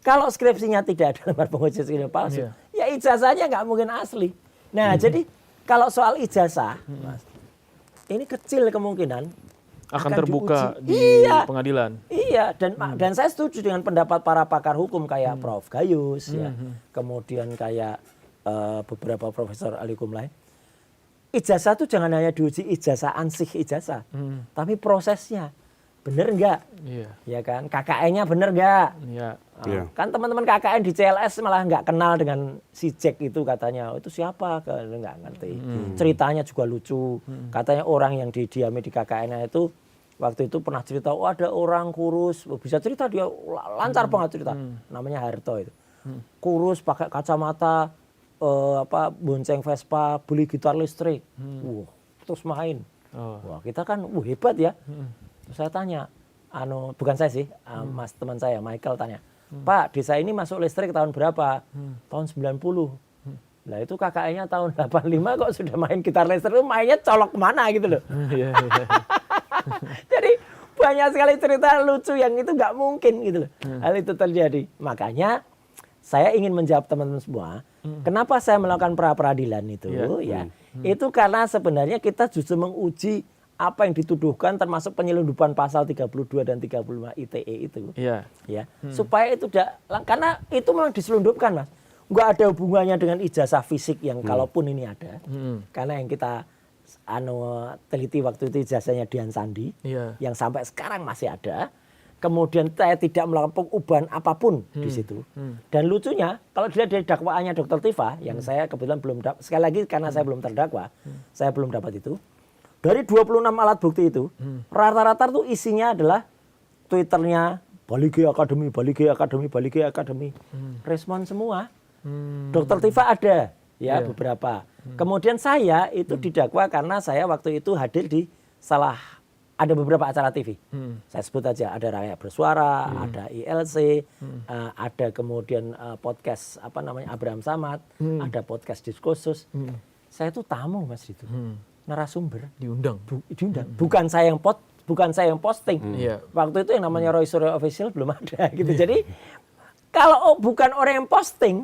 Kalau skripsinya tidak ada lembar penguji skripsi palsu, ya ijazahnya nggak mungkin asli. Nah, jadi kalau soal ijazah, Mas, ini kecil kemungkinan akan terbuka diuji. di pengadilan. Iya, dan saya setuju dengan pendapat para pakar hukum kayak Prof. Gayus, ya, kemudian kayak beberapa profesor ahli hukum lain. Ijazah itu jangan hanya diuji ijazah ansih ijazah, tapi prosesnya bener nggak? Iya. Ya kan, KKN-nya bener nggak? Iya. Kan teman-teman KKN di CLS malah nggak kenal dengan si Jack itu katanya. Itu siapa? Nggak ngerti. Ceritanya juga lucu. Katanya orang yang didiami di KKN itu waktu itu pernah cerita, oh ada orang kurus, bisa cerita dia lancar banget cerita. Namanya Harto itu. Kurus pakai kacamata, bonceng Vespa, beli gitar listrik. Terus main. Wah, kita kan hebat ya. Terus saya tanya, bukan saya sih, mas teman saya Michael tanya, Pak, desa ini masuk listrik tahun berapa? Tahun 90. Lah itu KKN-nya tahun 85 kok sudah main gitar listrik, itu mainnya colok mana gitu loh. Jadi banyak sekali cerita lucu yang itu nggak mungkin gitu loh. Hal itu terjadi. Makanya saya ingin menjawab teman-teman semua, kenapa saya melakukan pra-peradilan itu itu karena sebenarnya kita justru menguji apa yang dituduhkan termasuk penyelundupan pasal 32 dan 35 ITE itu. Supaya itu karena itu memang diselundupkan, Mas. Nggak ada hubungannya dengan ijazah fisik yang kalaupun ini ada. Karena yang kita teliti waktu itu ijazahnya Dian Sandi yang sampai sekarang masih ada. Kemudian saya tidak melakukan pengubahan apapun di situ. Dan lucunya kalau dilihat dari dakwaannya Dr. Tifa yang saya kebetulan belum sekali lagi karena saya belum terdakwa, saya belum dapat itu. Dari 26 alat bukti itu, rata-rata tuh isinya adalah Twitternya Balige Academy, Balige Academy, Balige Academy. Respon semua. Dr. Tifa ada, beberapa. Kemudian saya itu didakwa karena saya waktu itu hadir di ada beberapa acara TV. Saya sebut aja, ada Rakyat Bersuara, ada ILC, ada kemudian podcast Abraham Samad, ada podcast Diskursus. Saya itu tamu, Mas, itu. Narasumber diundang. Bukan saya yang posting. Waktu itu yang namanya Roy Suryo Official belum ada gitu. Jadi kalau bukan orang yang posting,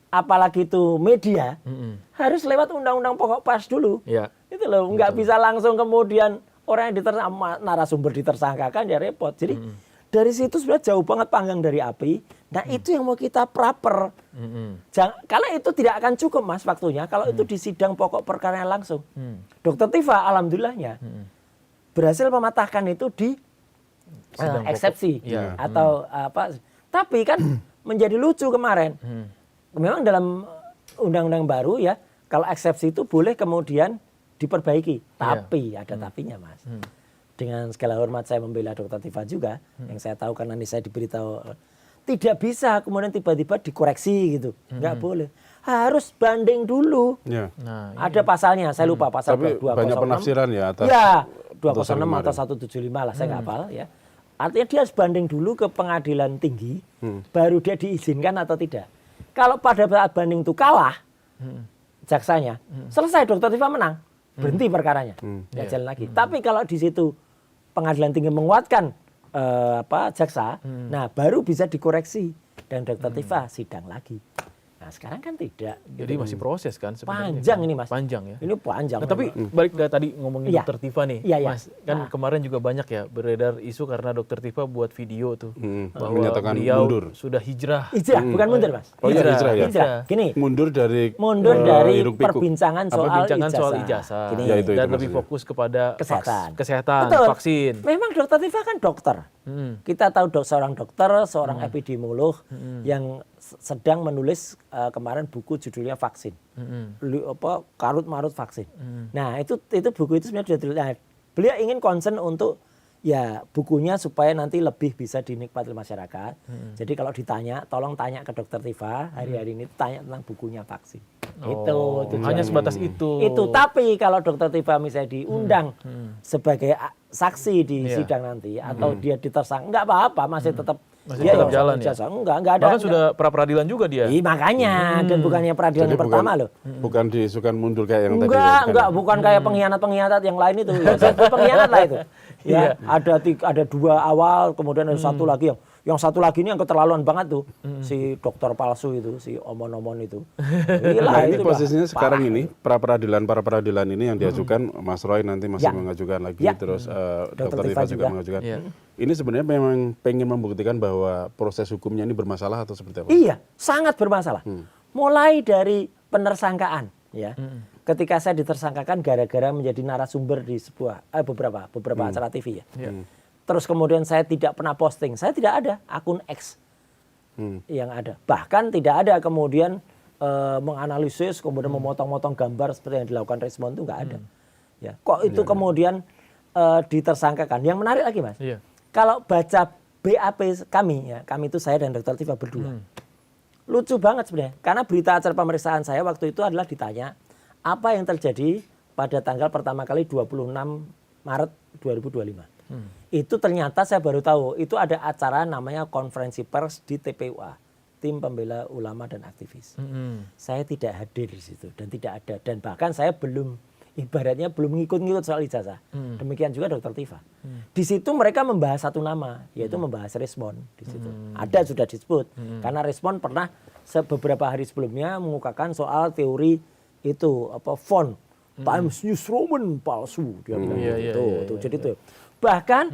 apalagi itu media, harus lewat undang-undang pokok pas dulu. Itu loh, nggak bisa langsung kemudian orang yang narasumber ditersangkakan ya repot. Jadi dari situ sudah jauh banget panggang dari api. Nah itu yang mau kita proper. Karena itu tidak akan cukup, Mas, waktunya. Kalau itu di sidang pokok perkara langsung. Dr. Tifa alhamdulillahnya berhasil mematahkan itu di eksepsi. Atau apa. Tapi kan menjadi lucu kemarin. Memang dalam undang-undang baru ya, kalau eksepsi itu boleh kemudian diperbaiki. Tapi ada tapinya, Mas. Dengan segala hormat saya membela Dr. Tifa juga, yang saya tahu karena ini saya diberitahu, tidak bisa kemudian tiba-tiba dikoreksi gitu, nggak boleh, harus banding dulu. Ada pasalnya, saya lupa pasal 206. Tapi banyak penafsiran ya atas. 206 atau 175 lah, saya nggak hafal ya. Artinya dia harus banding dulu ke pengadilan tinggi, baru dia diizinkan atau tidak. Kalau pada saat banding itu kalah, jaksanya, selesai Dr. Tifa menang, berhenti perkaranya, nggak jalan lagi. Tapi kalau di situ pengadilan tinggi menguatkan jaksa, nah baru bisa dikoreksi dan Dr. Tifa sidang lagi. Nah sekarang kan tidak. Jadi masih proses kan sebenarnya. Panjang ini, Mas. Panjang ya. Ini panjang. Nah, tapi balik dari tadi ngomongin Dr. Tifa nih, Mas. Kan kemarin juga banyak ya beredar isu karena Dr. Tifa buat video tuh bahwa beliau mundur. Sudah hijrah. Hijrah, bukan mundur, Mas. Hijrah ya. Gini. Mundur dari perbincangan soal ijazah. Gini, dan lebih fokus kepada kesehatan, betul. Vaksin. Memang Dr. Tifa kan dokter. Kita tahu seorang dokter, seorang epidemiolog yang sedang menulis kemarin buku judulnya Vaksin. Karut marut vaksin. Nah, itu buku itu sebenarnya sudah ditulis. Nah, beliau ingin concern untuk ya bukunya supaya nanti lebih bisa dinikmati masyarakat. Jadi kalau ditanya, tolong tanya ke Dr. Tifa hari-hari ini, tanya tentang bukunya vaksin. Itu hanya sebatas itu. Tapi kalau Dr. Tifa misalnya diundang sebagai saksi di sidang nanti atau dia ditersangka, nggak apa-apa, masih tetap jalan ya. Enggak ada. Bahkan sudah pra-peradilan juga dia. Iya, makanya dan bukannya peradilan yang pertama loh. Bukan diisukan mundur kayak yang tadi. Enggak, bukan kayak pengkhianat yang lain itu. Ya, pengkhianat lah itu. Ya, ada 2 awal, kemudian ada 1 lagi Yang satu lagi ini yang keterlaluan banget tuh, si dokter palsu itu, si omon-omon itu. Gila, Nah, ini itu posisinya sekarang parah. ini para peradilan ini yang diajukan Mas Roy nanti masih mengajukan lagi, terus Dr. Tifa juga mengajukan. Ini sebenarnya memang pengen membuktikan bahwa proses hukumnya ini bermasalah atau seperti apa? Iya, sangat bermasalah. Mulai dari penersangkaan, ya. Ketika saya ditersangkakan gara-gara menjadi narasumber di beberapa acara TV ya. Terus kemudian saya tidak pernah posting, saya tidak ada akun X yang ada. Bahkan tidak ada kemudian menganalisis, kemudian memotong-motong gambar seperti yang dilakukan Rismond itu nggak ada. Ya, kok itu kemudian ditersangkakan? Yang menarik lagi Mas, kalau baca BAP kami, ya kami itu saya dan Dr. Tifa berdua, lucu banget sebenarnya. Karena berita acara pemeriksaan saya waktu itu adalah ditanya apa yang terjadi pada tanggal pertama kali 26 Maret 2025. Itu ternyata saya baru tahu itu ada acara namanya konferensi pers di TPUA, Tim Pembela Ulama dan Aktivis. Saya tidak hadir di situ dan tidak ada, dan bahkan saya ibaratnya belum ngikut-ngikut soal ijazah. Demikian juga Dr. Tifa. Di situ mereka membahas satu nama, yaitu membahas Rismond di situ. Ada sudah disebut karena Rismond pernah beberapa hari sebelumnya mengukakan soal teori itu font Times New Roman palsu, dia bilang gitu. Jadi itu. Bahkan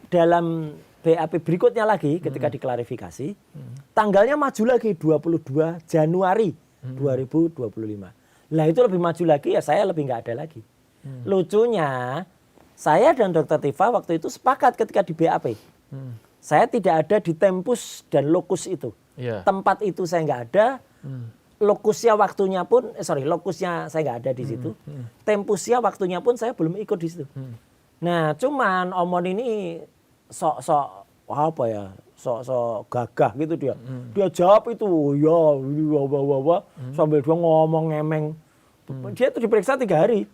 dalam BAP berikutnya lagi ketika diklarifikasi, tanggalnya maju lagi 22 Januari 2025. Lah itu lebih maju lagi, ya saya lebih nggak ada lagi. Lucunya, saya dan Dr. Tifa waktu itu sepakat ketika di BAP. Saya tidak ada di tempus dan lokus itu. Tempat itu saya nggak ada. Lokusnya waktunya pun, lokusnya saya nggak ada di situ. Tempusnya waktunya pun saya belum ikut di situ. Nah, cuman Omon ini sok gagah gitu dia. Dia jawab itu, sambil dia ngomong ngemeng. Dia itu diperiksa 3 hari.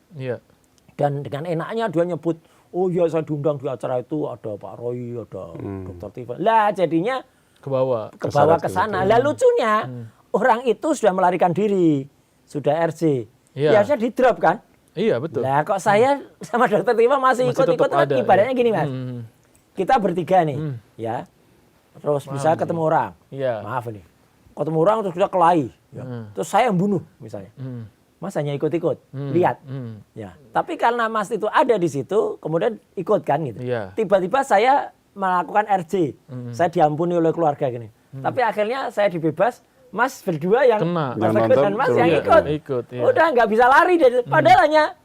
Dan dengan enaknya dia nyebut, oh iya saya diundang di acara itu, ada Pak Roy, ada Dr. Tifa. Lah jadinya ke bawah ke sana. Lah lucunya orang itu sudah melarikan diri, sudah RJ. Biasanya di drop kan? Iya betul. Lah kok saya sama Dr. Tifa masih ikut-ikut, ibaratnya gini Mas. Kita bertiga nih, ya. Terus bisa ketemu orang. Maaf nih. Ketemu orang terus kita kelahi, ya. Terus saya yang bunuh misalnya. Mas hanya ikut-ikut, lihat. Ya. Tapi karena Mas itu ada di situ, kemudian ikut kan gitu. Tiba-tiba saya melakukan RJ. Saya diampuni oleh keluarga gini. Tapi akhirnya saya dibebas. Mas berdua yang dan Mas yang ikut. Udah nggak bisa lari dari, padahal hanya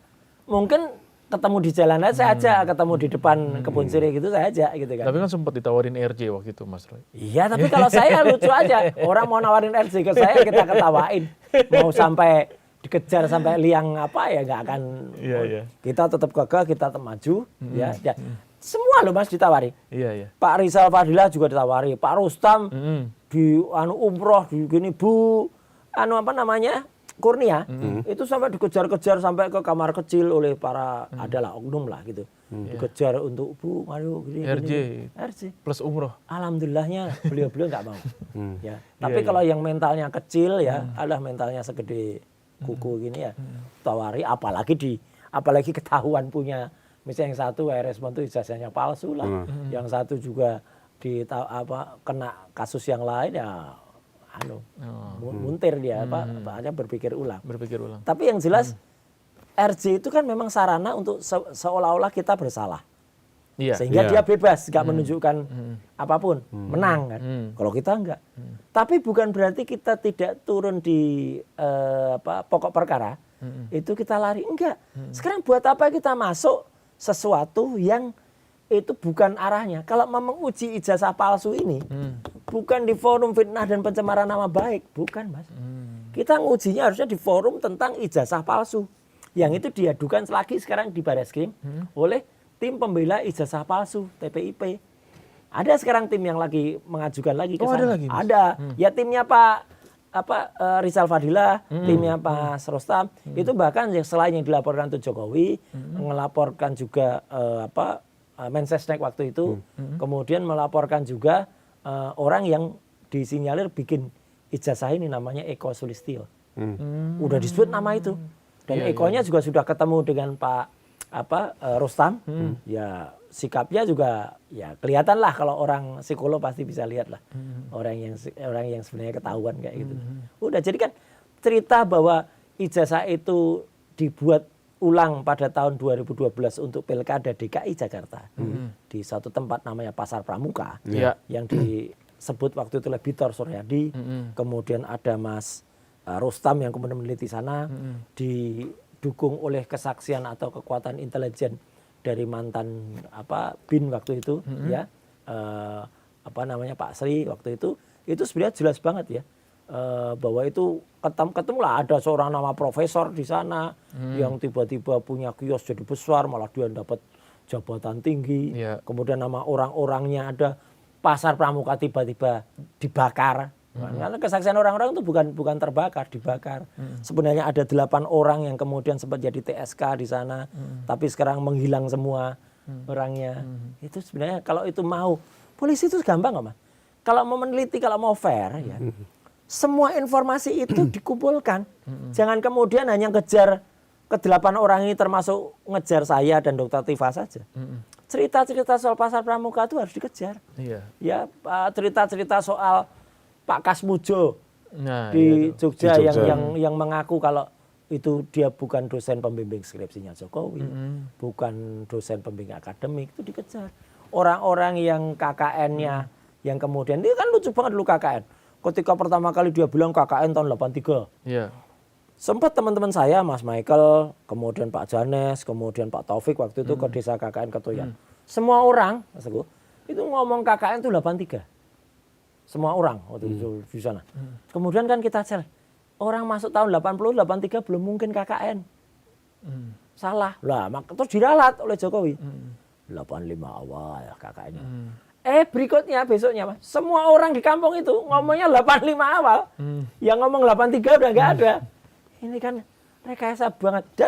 mungkin ketemu di jalan aja saya aja, ketemu di depan kebun sirih gitu saya aja gitu kan. Tapi kan sempat ditawarin RJ waktu itu Mas Roy. Iya, tapi kalau saya lucu aja, orang mau nawarin RJ ke saya kita ketawain. Mau sampai dikejar sampai liang apa ya nggak akan. Kita tetap gagah, kita tetap maju, ya. Semua loh Mas ditawari. Pak Rizal Fadila juga ditawari, Pak Rustam di umroh di gini Bu Kurnia itu sampai dikejar-kejar sampai ke kamar kecil oleh para adalah oknum lah gitu. Dikejar untuk Bu ayo gini RJ plus umroh. Alhamdulillahnya beliau nggak mau. Ya. Tapi kalau yang mentalnya kecil ya, adalah mentalnya segede kuku gini ya, tawari apalagi ketahuan punya, misalnya yang satu Rismond itu ijazahnya palsu lah, yang satu juga kena kasus yang lain ya muntir dia berpikir ulang. Tapi yang jelas RJ itu kan memang sarana untuk seolah-olah kita bersalah. Sehingga dia bebas, nggak menunjukkan apapun, menang kan. Kalau kita enggak. Tapi bukan berarti kita tidak turun di pokok perkara, itu kita lari. Enggak. Sekarang buat apa kita masuk sesuatu yang itu bukan arahnya. Kalau memang uji ijazah palsu ini bukan di forum fitnah dan pencemaran nama baik, bukan Mas. Kita ngujinya harusnya di forum tentang ijazah palsu. Yang itu diadukan lagi sekarang di Bareskrim oleh tim pembela ijazah palsu TPIP. Ada sekarang tim yang lagi mengajukan lagi ke sana. Ada lagi, Mas? Ada. Ya timnya Pak Rizal Fadila, timnya Pak Rustam, itu bahkan selain yang dilaporkan untuk Jokowi, melaporkan juga Mensesnek waktu itu, kemudian melaporkan juga orang yang disinyalir bikin ijazah ini namanya Eko Sulistyo. Udah disebut nama itu. Dan Ekonya juga sudah ketemu dengan Pak Rustam, ya sikapnya juga ya kelihatan lah, kalau orang psikolog pasti bisa lihat lah orang yang sebenarnya ketahuan kayak gitu. Udah, jadi kan cerita bahwa ijazah itu dibuat ulang pada tahun 2012 untuk Pilkada DKI Jakarta di satu tempat namanya Pasar Pramuka yang disebut waktu itu oleh Bitor Suryadi, kemudian ada Mas Rustam yang kemudian meneliti sana, didukung oleh kesaksian atau kekuatan intelijen dari mantan BIN waktu itu ya, Pak Sri waktu itu sebenarnya jelas banget ya, bahwa itu ketemu lah ada seorang nama profesor di sana yang tiba-tiba punya kios jadi besar, malah dia dapat jabatan tinggi, kemudian nama orang-orangnya ada, Pasar Pramuka tiba-tiba dibakar. Karena kesaksian orang-orang itu bukan terbakar, dibakar. Sebenarnya ada 8 orang yang kemudian sempat jadi TSK di sana, tapi sekarang menghilang semua orangnya. Itu sebenarnya kalau itu mau, polisi itu gampang nggak, Mas? Kalau mau meneliti, kalau mau fair, ya, semua informasi itu dikumpulkan. Jangan kemudian hanya ngejar ke 8 orang ini, termasuk ngejar saya dan Dr. Tifa saja. Cerita-cerita soal Pasar Pramuka itu harus dikejar. Ya, cerita-cerita soal Pak Kasmujo di Jogja, yang mengaku kalau itu dia bukan dosen pembimbing skripsinya Jokowi, bukan dosen pembimbing akademik, itu dikejar. Orang-orang yang KKN-nya yang kemudian, dia kan lucu banget dulu KKN. Ketika pertama kali dia bilang KKN tahun 83. Sempat teman-teman saya, Mas Michael, kemudian Pak Janes, kemudian Pak Taufik waktu itu ke desa KKN Ketuyan. Semua orang, Mas Teguh, itu ngomong KKN itu 83. Semua orang waktu itu di sana. Kemudian kan kita cari, orang masuk tahun 80, 83 belum mungkin KKN. Salah. Lah, terus diralat oleh Jokowi. 85 awal KKN-nya. Berikutnya besoknya, Mas, semua orang di kampung itu ngomongnya 85 awal. Yang ngomong 83 udah nggak ada. Ini kan rekayasa banget. Dan